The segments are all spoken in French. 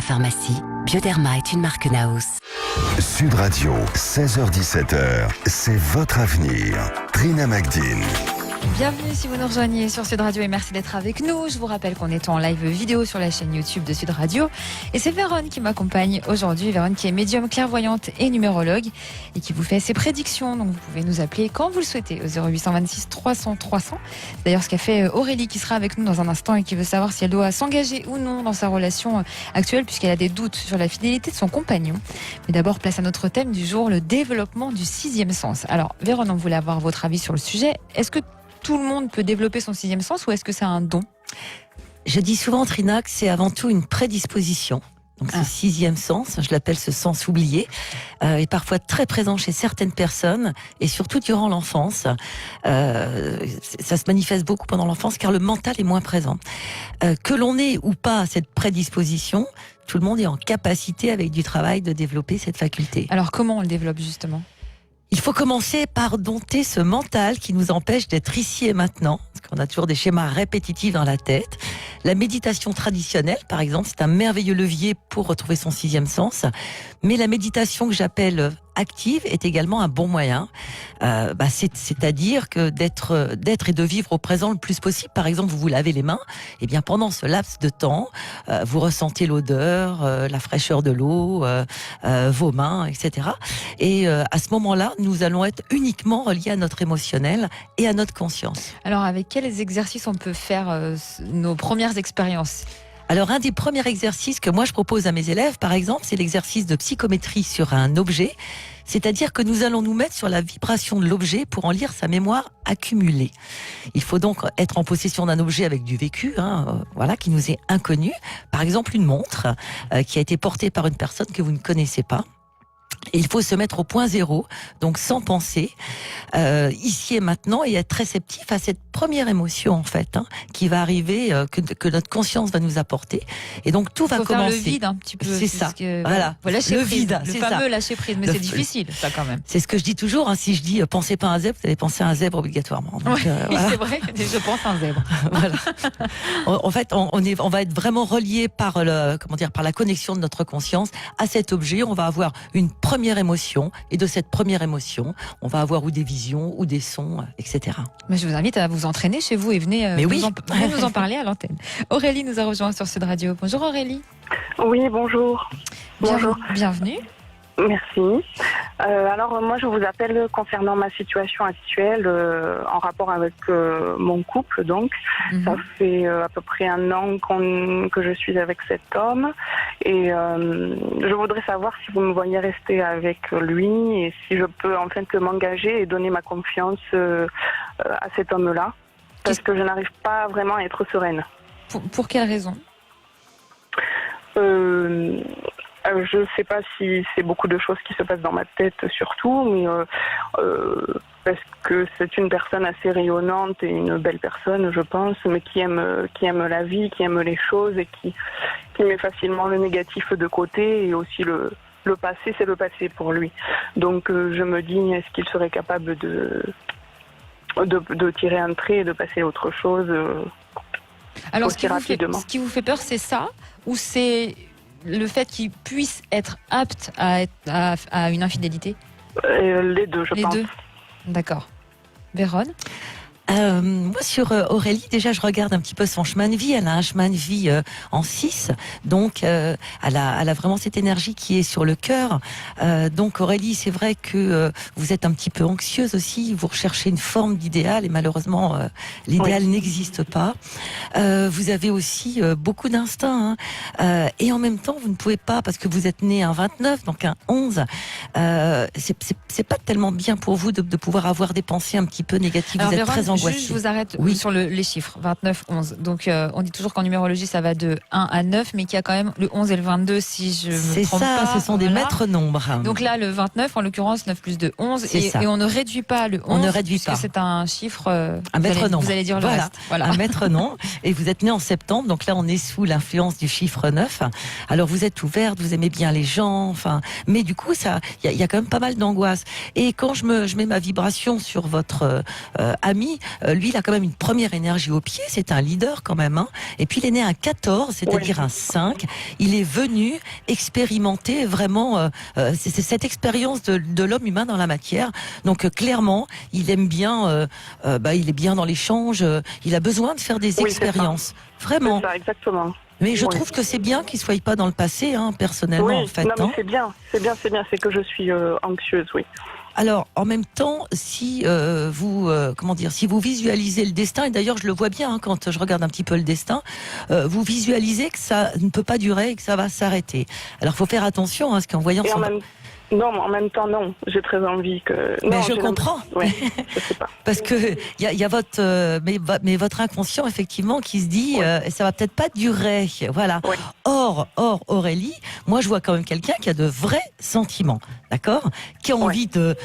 Pharmacie, Bioderma est une marque Naos. Sud Radio, 16h-17h, c'est votre avenir. Trina Magdine. Bienvenue si vous nous rejoignez sur Sud Radio et merci d'être avec nous. Je vous rappelle qu'on est en live vidéo sur la chaîne YouTube de Sud Radio. Et c'est Vérone qui m'accompagne aujourd'hui. Vérone qui est médium clairvoyante et numérologue et qui vous fait ses prédictions. Donc vous pouvez nous appeler quand vous le souhaitez au 0826 300 300. C'est d'ailleurs ce qu'a fait Aurélie qui sera avec nous dans un instant et qui veut savoir si elle doit s'engager ou non dans sa relation actuelle puisqu'elle a des doutes sur la fidélité de son compagnon. Mais d'abord, place à notre thème du jour, le développement du sixième sens. Alors Vérone, on voulait avoir votre avis sur le sujet. Est-ce que tout le monde peut développer son sixième sens ou est-ce que c'est un don ? Je dis souvent, Trina, que c'est avant tout une prédisposition. Donc ce sixième sens, je l'appelle ce sens oublié, est parfois très présent chez certaines personnes et surtout durant l'enfance. Ça se manifeste beaucoup pendant l'enfance car le mental est moins présent. Que l'on ait ou pas cette prédisposition, tout le monde est en capacité avec du travail de développer cette faculté. Alors comment on le développe justement ? Il faut commencer par dompter ce mental qui nous empêche d'être ici et maintenant, parce qu'on a toujours des schémas répétitifs dans la tête. La méditation traditionnelle, par exemple, c'est un merveilleux levier pour retrouver son sixième sens. Mais la méditation que j'appelle active est également un bon moyen. C'est-à-dire que d'être et de vivre au présent le plus possible. Par exemple, vous vous lavez les mains, et bien pendant ce laps de temps, vous ressentez l'odeur, la fraîcheur de l'eau, vos mains, etc. Et à ce moment-là, nous allons être uniquement reliés à notre émotionnel et à notre conscience. Alors, avec quels exercices on peut faire nos premières expériences ? Alors, un des premiers exercices que moi je propose à mes élèves, par exemple, c'est l'exercice de psychométrie sur un objet. C'est-à-dire que nous allons nous mettre sur la vibration de l'objet pour en lire sa mémoire accumulée. Il faut donc être en possession d'un objet avec du vécu, qui nous est inconnu. Par exemple, une montre qui a été portée par une personne que vous ne connaissez pas. Et il faut se mettre au point zéro, donc sans penser, ici et maintenant, et être réceptif à cette première émotion en fait, qui va arriver, que notre conscience va nous apporter. Et donc tout va commencer. Faire le vide un petit peu. C'est ça. Voilà. Lâcher le prise, vide, le c'est fameux ça. lâcher prise, mais c'est difficile, ça quand même. C'est ce que je dis toujours. Si je dis pensez pas à un zèbre, vous allez penser à un zèbre obligatoirement. Donc, voilà. C'est vrai. Je pense à un zèbre. Voilà. En fait, on va être vraiment relié par par la connexion de notre conscience à cet objet. On va avoir une première émotion, et de cette première émotion, on va avoir ou des visions, ou des sons, etc. Mais je vous invite à vous entraîner chez vous et venez nous en parler à l'antenne. Aurélie nous a rejoint sur Sud Radio. Bonjour Aurélie. Oui, bonjour. Bonjour. Bienvenue. Merci. Alors moi je vous appelle concernant ma situation actuelle en rapport avec mon couple donc. Ça fait à peu près 1 an que je suis avec cet homme et je voudrais savoir si vous me voyez rester avec lui et si je peux en fait m'engager et donner ma confiance à cet homme-là parce que je n'arrive pas vraiment à être sereine. Pour quelle raison ? Je ne sais pas si c'est beaucoup de choses qui se passent dans ma tête surtout, mais parce que c'est une personne assez rayonnante et une belle personne, je pense, mais qui aime la vie, qui aime les choses et qui met facilement le négatif de côté et aussi le passé, c'est le passé pour lui. Donc je me dis, est-ce qu'il serait capable de tirer un trait et de passer à autre chose Alors, aussi rapidement. Ce qui vous fait peur, c'est ça ou c'est le fait qu'il puisse être apte à une infidélité ? Les deux, je pense. Les deux. D'accord. Vérone ? Moi sur Aurélie, déjà je regarde un petit peu son chemin de vie. Elle a un chemin de vie en 6, donc elle a vraiment cette énergie qui est sur le cœur. Donc Aurélie, c'est vrai que vous êtes un petit peu anxieuse aussi, vous recherchez une forme d'idéal et malheureusement l'idéal n'existe pas. Vous avez aussi beaucoup d'instinct et en même temps vous ne pouvez pas, parce que vous êtes né un 29, donc un 11, c'est pas tellement bien pour vous de pouvoir avoir des pensées un petit peu négatives. Alors, vous êtes Vérone, très angoissée. je vous arrête sur les chiffres, 29, 11. Donc, on dit toujours qu'en numérologie, ça va de 1 à 9, mais qu'il y a quand même le 11 et le 22, si je me trompe pas. C'est ça, ce sont des maîtres nombres. Donc là, le 29, en l'occurrence, 9 plus 2, 11. Et on ne réduit pas le 11. On ne réduit pas. Parce que c'est un chiffre, un maître nombre. Vous allez dire le reste. Voilà. Un maître nombre. Et vous êtes né en septembre, donc là, on est sous l'influence du chiffre 9. Alors, vous êtes ouverte, vous aimez bien les gens, mais du coup, il y a quand même pas mal d'angoisse. Et quand je mets ma vibration sur votre ami, lui, il a quand même une première énergie au pied, c'est un leader quand même, hein. Et puis il est né un 14, c'est-à-dire un 5. Il est venu expérimenter vraiment c'est cette expérience de l'homme humain dans la matière. Donc clairement, il aime bien, il est bien dans l'échange, il a besoin de faire des expériences. Vraiment. C'est ça, exactement. Mais je trouve que c'est bien qu'il ne soit pas dans le passé, hein, personnellement, en fait. Non, mais hein. c'est bien, c'est que je suis anxieuse, oui. Alors, en même temps, si si vous visualisez le destin, et d'ailleurs je le vois bien hein, quand je regarde un petit peu le destin, vous visualisez que ça ne peut pas durer et que ça va s'arrêter. Alors, faut faire attention, hein, parce qu'en voyant Non, mais en même temps, non. J'ai très envie que. Mais je comprends. Oui, je sais pas. Parce que il y a votre, mais votre inconscient effectivement qui se dit, ça va peut-être pas durer, voilà. Oui. Or Aurélie, moi je vois quand même quelqu'un qui a de vrais sentiments, d'accord, qui a envie de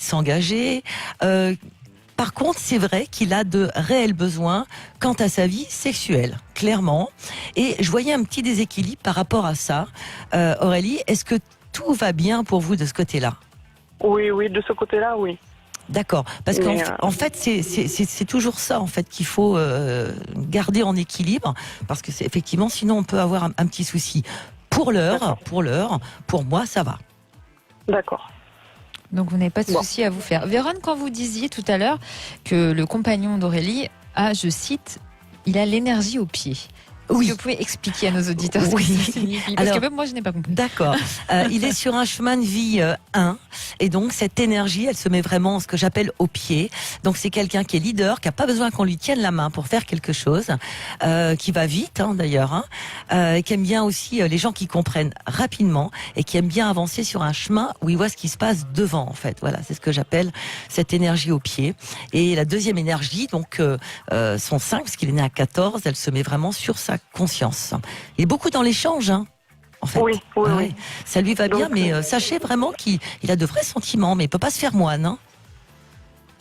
s'engager. Par contre, c'est vrai qu'il a de réels besoins quant à sa vie sexuelle, clairement. Et je voyais un petit déséquilibre par rapport à ça. Aurélie, est-ce que tout va bien pour vous de ce côté-là? Oui, de ce côté-là, oui. D'accord, parce qu'en fait, c'est toujours ça en fait qu'il faut garder en équilibre, parce que c'est effectivement, sinon on peut avoir un petit souci. Pour l'heure, pour moi, ça va. D'accord. Donc vous n'avez pas de souci à vous faire. Vérone, quand vous disiez tout à l'heure que le compagnon d'Aurélie a, je cite, il a l'énergie au pied. Est-ce que vous pouvez expliquer à nos auditeurs ce que ça signifie? Parce que même moi, je n'ai pas compris. D'accord. Il est sur un chemin de vie 1. Et donc, cette énergie, elle se met vraiment ce que j'appelle au pied. Donc, c'est quelqu'un qui est leader, qui n'a pas besoin qu'on lui tienne la main pour faire quelque chose, qui va vite, hein, d'ailleurs, hein, qui aime bien aussi les gens qui comprennent rapidement et qui aime bien avancer sur un chemin où il voit ce qui se passe devant, en fait. Voilà, c'est ce que j'appelle cette énergie au pied. Et la deuxième énergie, donc, son 5, parce qu'il est né à 14, elle se met vraiment sur sa conscience. Il est beaucoup dans l'échange, hein, en fait. Oui. Ça lui va bien, Donc, mais sachez vraiment qu'il a de vrais sentiments, mais il peut pas se faire moine, hein.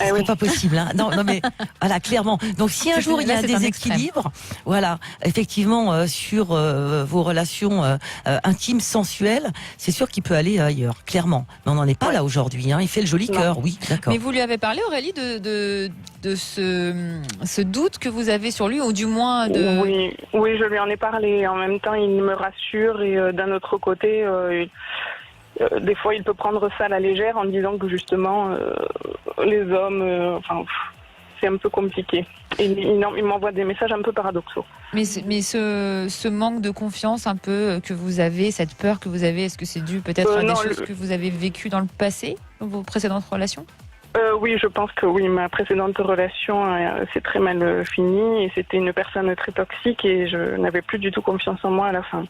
C'est pas possible, hein. Non, mais voilà, clairement. Donc, si un jour il y a un déséquilibre, voilà, effectivement, sur vos relations intimes, sensuelles, c'est sûr qu'il peut aller ailleurs, clairement. Mais on n'en est pas là aujourd'hui, hein. Il fait le joli cœur, oui, d'accord. Mais vous lui avez parlé, Aurélie, de ce doute que vous avez sur lui, ou du moins de... Oui, je lui en ai parlé. En même temps, il me rassure, et d'un autre côté... des fois, il peut prendre ça à la légère en disant que justement, les hommes, c'est un peu compliqué. Et il m'envoie des messages un peu paradoxaux. Mais ce manque de confiance un peu que vous avez, cette peur que vous avez, est-ce que c'est dû peut-être à des choses que vous avez vécues dans le passé, dans vos précédentes relations? Oui, je pense que oui. Ma précédente relation s'est très mal finie, et c'était une personne très toxique, et je n'avais plus du tout confiance en moi à la fin.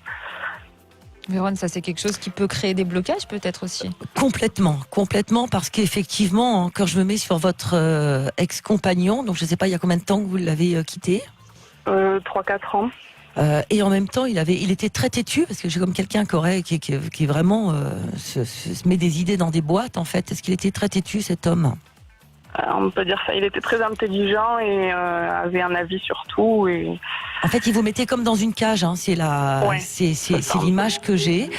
Vérone, ça c'est quelque chose qui peut créer des blocages peut-être aussi? Complètement, parce qu'effectivement, quand je me mets sur votre ex-compagnon, donc je ne sais pas il y a combien de temps que vous l'avez quitté? 3-4 ans. Et en même temps, il était très têtu, parce que j'ai comme quelqu'un qui vraiment se met des idées dans des boîtes, en fait. Est-ce qu'il était très têtu, cet homme? On peut dire ça. Il était très intelligent et avait un avis sur tout. Et... En fait, il vous mettait comme dans une cage. Hein. C'est l'image que j'ai.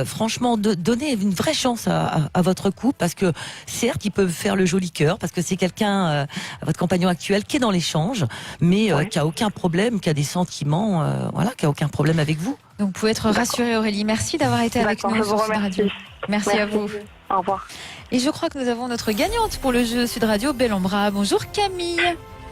Franchement, donnez une vraie chance à votre couple, parce que certes, il peut faire le joli cœur, parce que c'est quelqu'un, votre compagnon actuel, qui est dans l'échange, mais qui a aucun problème, qui a des sentiments, qui a aucun problème avec vous. Donc, vous pouvez être rassurée, Aurélie. Merci d'avoir été avec nous sur Sud Radio. Merci à vous. Au revoir. Et je crois que nous avons notre gagnante pour le jeu Sud Radio, Bel en Bras. Bonjour Camille.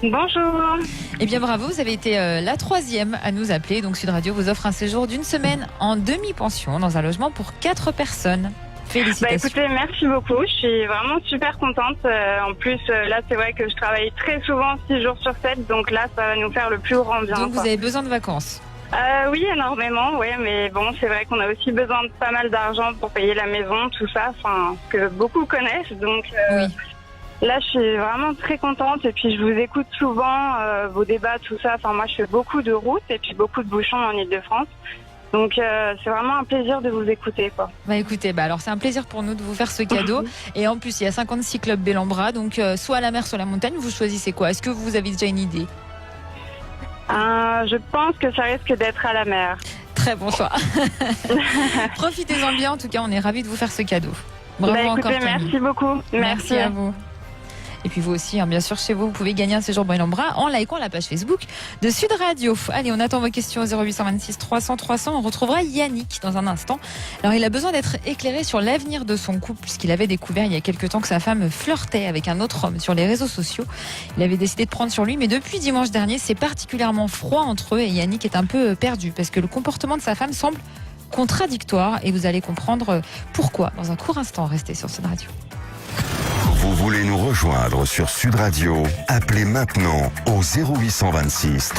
Bonjour. Eh bien bravo, vous avez été la 3e à nous appeler. Donc Sud Radio vous offre un séjour d'une semaine en demi-pension dans un logement pour 4 personnes. Félicitations. Écoutez, merci beaucoup. Je suis vraiment super contente. En plus, là, c'est vrai que je travaille très souvent 6 jours sur 7. Donc là, ça va nous faire le plus grand bien. Donc vous avez besoin de vacances? Oui, énormément, oui, mais bon, c'est vrai qu'on a aussi besoin de pas mal d'argent pour payer la maison, tout ça, que beaucoup connaissent, donc oui. Là, je suis vraiment très contente, et puis je vous écoute souvent, vos débats, tout ça, moi, je fais beaucoup de routes, et puis beaucoup de bouchons en Ile-de-France, donc c'est vraiment un plaisir de vous écouter, quoi. Écoutez, alors c'est un plaisir pour nous de vous faire ce cadeau, et en plus, il y a 56 clubs Bel en Bras, donc soit à la mer, soit à la montagne, vous choisissez quoi? Est-ce que vous avez déjà une idée? Je pense que ça risque d'être à la mer. Très bon choix. Profitez-en bien, en tout cas, on est ravis de vous faire ce cadeau. Bravo encore, écoutez, Camille. merci beaucoup. Merci à vous. Et puis vous aussi, bien sûr, chez vous pouvez gagner un séjour Belle-en-Bras en likant la page Facebook de Sud Radio. Allez, on attend vos questions au 0826 300 300. On retrouvera Yannick dans un instant. Alors, il a besoin d'être éclairé sur l'avenir de son couple puisqu'il avait découvert il y a quelques temps que sa femme flirtait avec un autre homme sur les réseaux sociaux. Il avait décidé de prendre sur lui, mais depuis dimanche dernier, c'est particulièrement froid entre eux et Yannick est un peu perdu parce que le comportement de sa femme semble contradictoire et vous allez comprendre pourquoi dans un court instant. Restez sur Sud Radio. Vous voulez nous rejoindre sur Sud Radio? Appelez maintenant au 0826